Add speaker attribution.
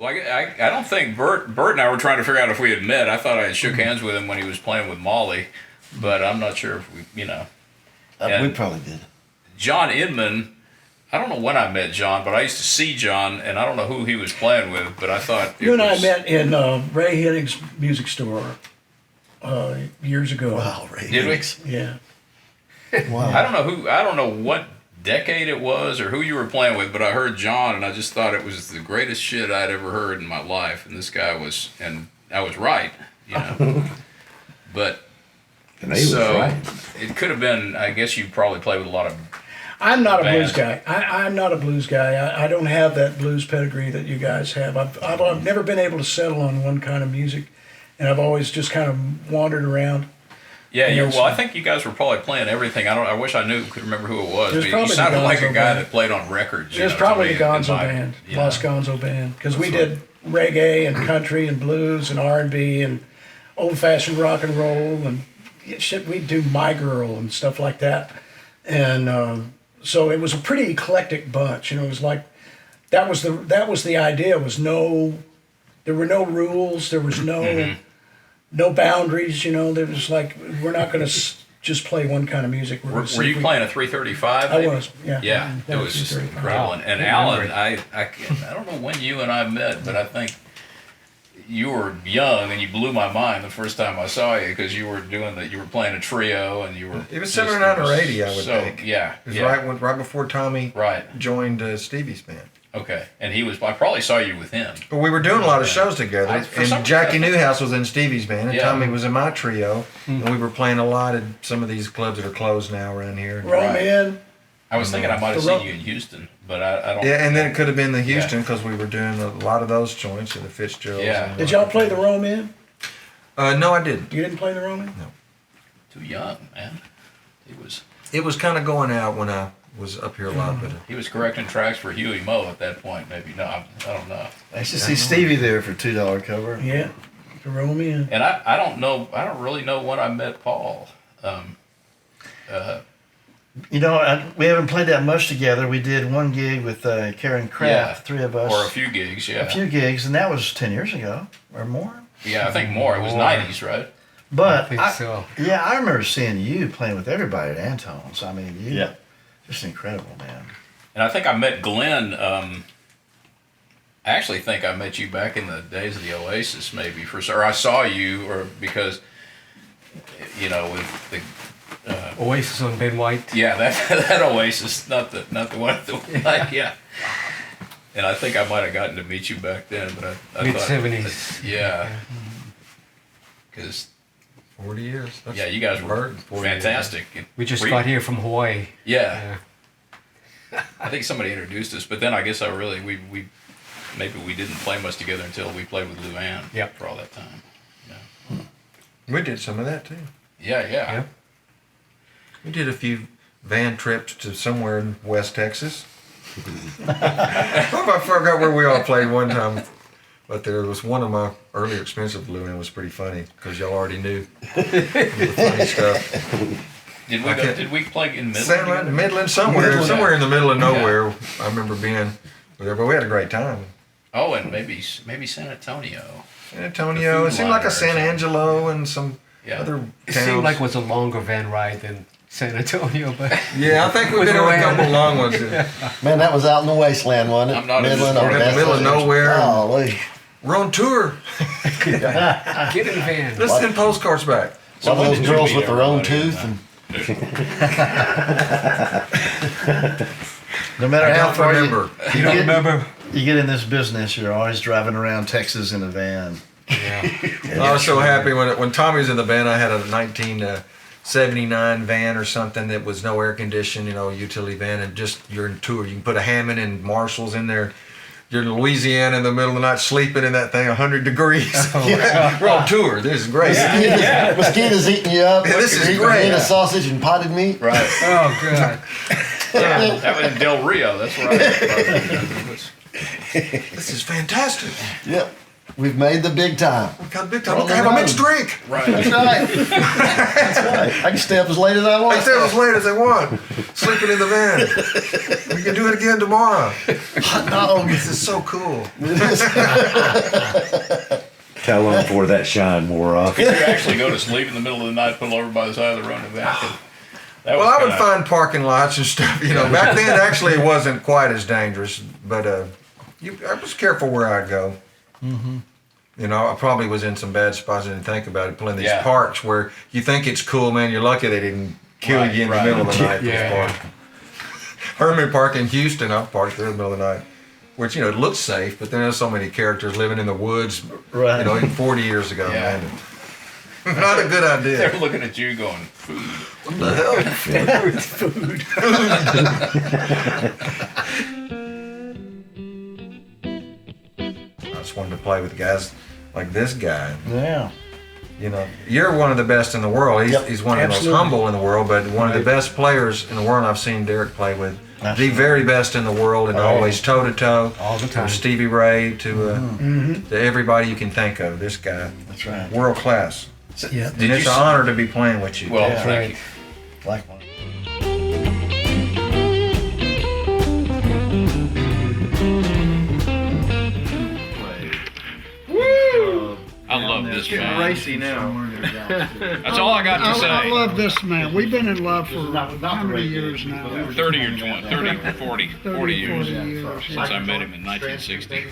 Speaker 1: Well, I don't think Bert and I were trying to figure out if we had met. I thought I had shook hands with him when he was playing with Molly, but I'm not sure if we,
Speaker 2: We probably did.
Speaker 1: John Inmon, I don't know when I met John, but I used to see John, and I don't know who he was playing with, but I thought
Speaker 3: You and I met in Ray Hennig's music store years ago.
Speaker 2: Wow, Ray.
Speaker 1: Did we?
Speaker 3: Yeah.
Speaker 2: Wow.
Speaker 1: I don't know what decade it was or who you were playing with, but I heard John, and I just thought it was the greatest shit I'd ever heard in my life, and this guy was, and I was right, But
Speaker 4: And he was right.
Speaker 1: it could have been. I guess you probably played with a lot of.
Speaker 3: I'm not a
Speaker 1: bands.
Speaker 3: blues guy. I'm not a blues guy. I don't have that blues pedigree that you guys have. I've never been able to settle on one kind of music, and I've always just kind of wandered around.
Speaker 1: Yeah,
Speaker 3: Well,
Speaker 1: I think you guys were probably playing everything. I wish I could remember who it was.
Speaker 3: It was
Speaker 1: But you
Speaker 3: probably
Speaker 1: sounded
Speaker 3: the
Speaker 1: like a
Speaker 3: Gonzo
Speaker 1: guy
Speaker 3: Band.
Speaker 1: that played on records.
Speaker 3: It was probably the Gonzo Band, Los Gonzo Band, because we did reggae and country and blues and R&B and old-fashioned rock and roll and shit. We'd do My Girl and stuff like that, and so it was a pretty eclectic bunch. It was like that was the idea. There were no rules. There was no boundaries. There was like we're not going to just play one kind of music.
Speaker 1: Were you playing a 335?
Speaker 3: I was, yeah.
Speaker 1: Yeah, it was just incredible. And Alan, I don't know when you and I met, but I think you were young and you blew my mind the first time I saw you because you were playing a trio and you were.
Speaker 5: It was 79 or 80, I would think.
Speaker 1: Yeah,
Speaker 5: it was right before Tommy joined Stevie's band.
Speaker 1: Okay, and I probably saw you with him.
Speaker 5: But we were doing a lot of shows together, and Jackie Newhouse was in Stevie's band, and Tommy was in my trio, and we were playing a lot at some of these clubs that are closed now around here.
Speaker 3: Rome In.
Speaker 1: I was thinking I might have seen you in Houston, but I don't.
Speaker 5: Yeah, and then it could have been the Houston because we were doing a lot of those joints at the Fitzgeralds.
Speaker 1: Yeah.
Speaker 3: Did y'all play the Rome In?
Speaker 5: No, I didn't.
Speaker 3: You didn't play the Rome In?
Speaker 5: No.
Speaker 1: Too young, man.
Speaker 5: It was kind of going out when I was up here a lot, but
Speaker 1: he was correcting tracks for Huey Moe at that point. Maybe no, I don't know.
Speaker 2: I used to see Stevie there for $2 cover.
Speaker 3: Yeah, the Rome In.
Speaker 1: And I don't know. I don't really know when I met Paul.
Speaker 2: We haven't played that much together. We did one gig with Karen Kraft, three of us.
Speaker 1: Or a few gigs, yeah.
Speaker 2: A few gigs, and that was 10 years ago or more.
Speaker 1: Yeah, I think more. It was 90s, right?
Speaker 2: But
Speaker 6: I think so.
Speaker 2: Yeah, I remember seeing you playing with everybody at Anton's. I mean, just incredible, man.
Speaker 1: And I think I met Glenn. I actually think I met you back in the days of the Oasis, maybe or I saw you, or because with the
Speaker 6: Oasis on Ben White.
Speaker 1: Yeah, that Oasis, not the one at the yeah. And I think I might have gotten to meet you back then, but I
Speaker 6: Mid
Speaker 1: thought
Speaker 6: 70s.
Speaker 1: Yeah, because
Speaker 5: 40 years.
Speaker 1: You guys were fantastic.
Speaker 6: We just got here from Hawaii.
Speaker 1: Yeah. I think somebody introduced us, but then I guess we maybe we didn't play much together until we played with Luann for all that time. Yeah.
Speaker 5: We did some of that too.
Speaker 1: Yeah.
Speaker 5: We did a few van trips to somewhere in West Texas. I forgot where we all played one time, but there was one of my earlier experiences with Luann was pretty funny because y'all already knew the funny stuff.
Speaker 1: Did we play in Midland?
Speaker 5: Midland, somewhere in the middle of nowhere. I remember being there, but we had a great time.
Speaker 1: Oh, and maybe San Antonio.
Speaker 5: San Antonio. It seemed like a San Angelo and some other towns.
Speaker 6: It seemed like it was a longer van ride than San Antonio, but
Speaker 5: yeah, I think we've been on a couple long ones.
Speaker 2: Man, that was out in the wasteland, wasn't it?
Speaker 1: I'm not
Speaker 2: Midland,
Speaker 5: in the middle of nowhere.
Speaker 2: Golly.
Speaker 5: We're on tour.
Speaker 6: get in the van.
Speaker 5: Let's send postcards back.
Speaker 2: Some of those girls with their own tooth. No matter how far
Speaker 6: you don't remember.
Speaker 2: You get in this business, you're always driving around Texas in a van.
Speaker 6: Yeah.
Speaker 5: I was so happy when Tommy was in the band. I had a 1979 van or something that was no air conditioned, utility van, and just you're in tour. You can put a Hammond and Marshalls in there. You're in Louisiana in the middle of the night sleeping in that thing 100 degrees. We're on tour. This is great.
Speaker 2: Mosquitoes eating you up.
Speaker 5: This is
Speaker 2: you're
Speaker 5: great.
Speaker 2: eating a sausage and potted meat.
Speaker 1: Right.
Speaker 6: Oh, God.
Speaker 1: Yeah, that was in Del Rio. That's right.
Speaker 5: This is fantastic.
Speaker 2: Yep.
Speaker 4: We've made the big time.
Speaker 5: We got big time. Look, I have a mixed drink.
Speaker 1: Right.
Speaker 4: That's right. That's right. I can stay up as late as I
Speaker 5: I
Speaker 4: want.
Speaker 5: stay up as late as I want. Sleeping in the van. We can do it again tomorrow.
Speaker 4: Hot dogs.
Speaker 5: This is so cool.
Speaker 7: Tell them before that shine wore off.
Speaker 1: Could you actually go to sleep in the middle of the night, pull over by the side of the road in the van? That
Speaker 5: Well, I would
Speaker 1: kinda-
Speaker 5: find parking lots and stuff. You know, back then actually it wasn't quite as dangerous, but I was careful where I'd go. You know, I probably was in some bad spots. I didn't think about it. Pulling these
Speaker 1: Yeah.
Speaker 5: parks where you think it's cool, man. You're lucky they didn't kill
Speaker 1: Right,
Speaker 5: you in
Speaker 1: right.
Speaker 5: the middle of the night.
Speaker 6: Yeah.
Speaker 5: This park. Herman Park in Houston, I parked there in the middle of the night, which you know it looks safe, but then there's so many characters living in the woods.
Speaker 2: Right.
Speaker 5: You know, even 40 years ago,
Speaker 1: Yeah.
Speaker 5: man. Not a good idea.
Speaker 1: They're looking at you going, food.
Speaker 5: What the hell? I just wanted to play with guys like this guy.
Speaker 2: Yeah.
Speaker 5: You know, you're one of the best in the world. He's,
Speaker 2: Yep,
Speaker 5: he's one of the most
Speaker 3: absolutely.
Speaker 5: humble in the world, but one of the best players in the world I've seen Derek play with.
Speaker 2: Absolutely.
Speaker 5: The very best in the world, and always toe to toe.
Speaker 6: All the
Speaker 5: From
Speaker 6: time.
Speaker 5: Stevie Ray to everybody you can think of. This guy,
Speaker 2: That's right.
Speaker 5: world class.
Speaker 3: Yeah.
Speaker 5: And it's an honor to be playing with you.
Speaker 1: Well,
Speaker 2: Yeah.
Speaker 1: thank you.
Speaker 2: Like one.
Speaker 1: I love this man.
Speaker 4: Racy now.
Speaker 1: That's all I got to
Speaker 8: I
Speaker 1: say.
Speaker 8: love this man. We've been in love for how many years now?
Speaker 1: 30 or 20, 30, 40, 40 years
Speaker 8: 40 years.
Speaker 1: since I met him in 1960.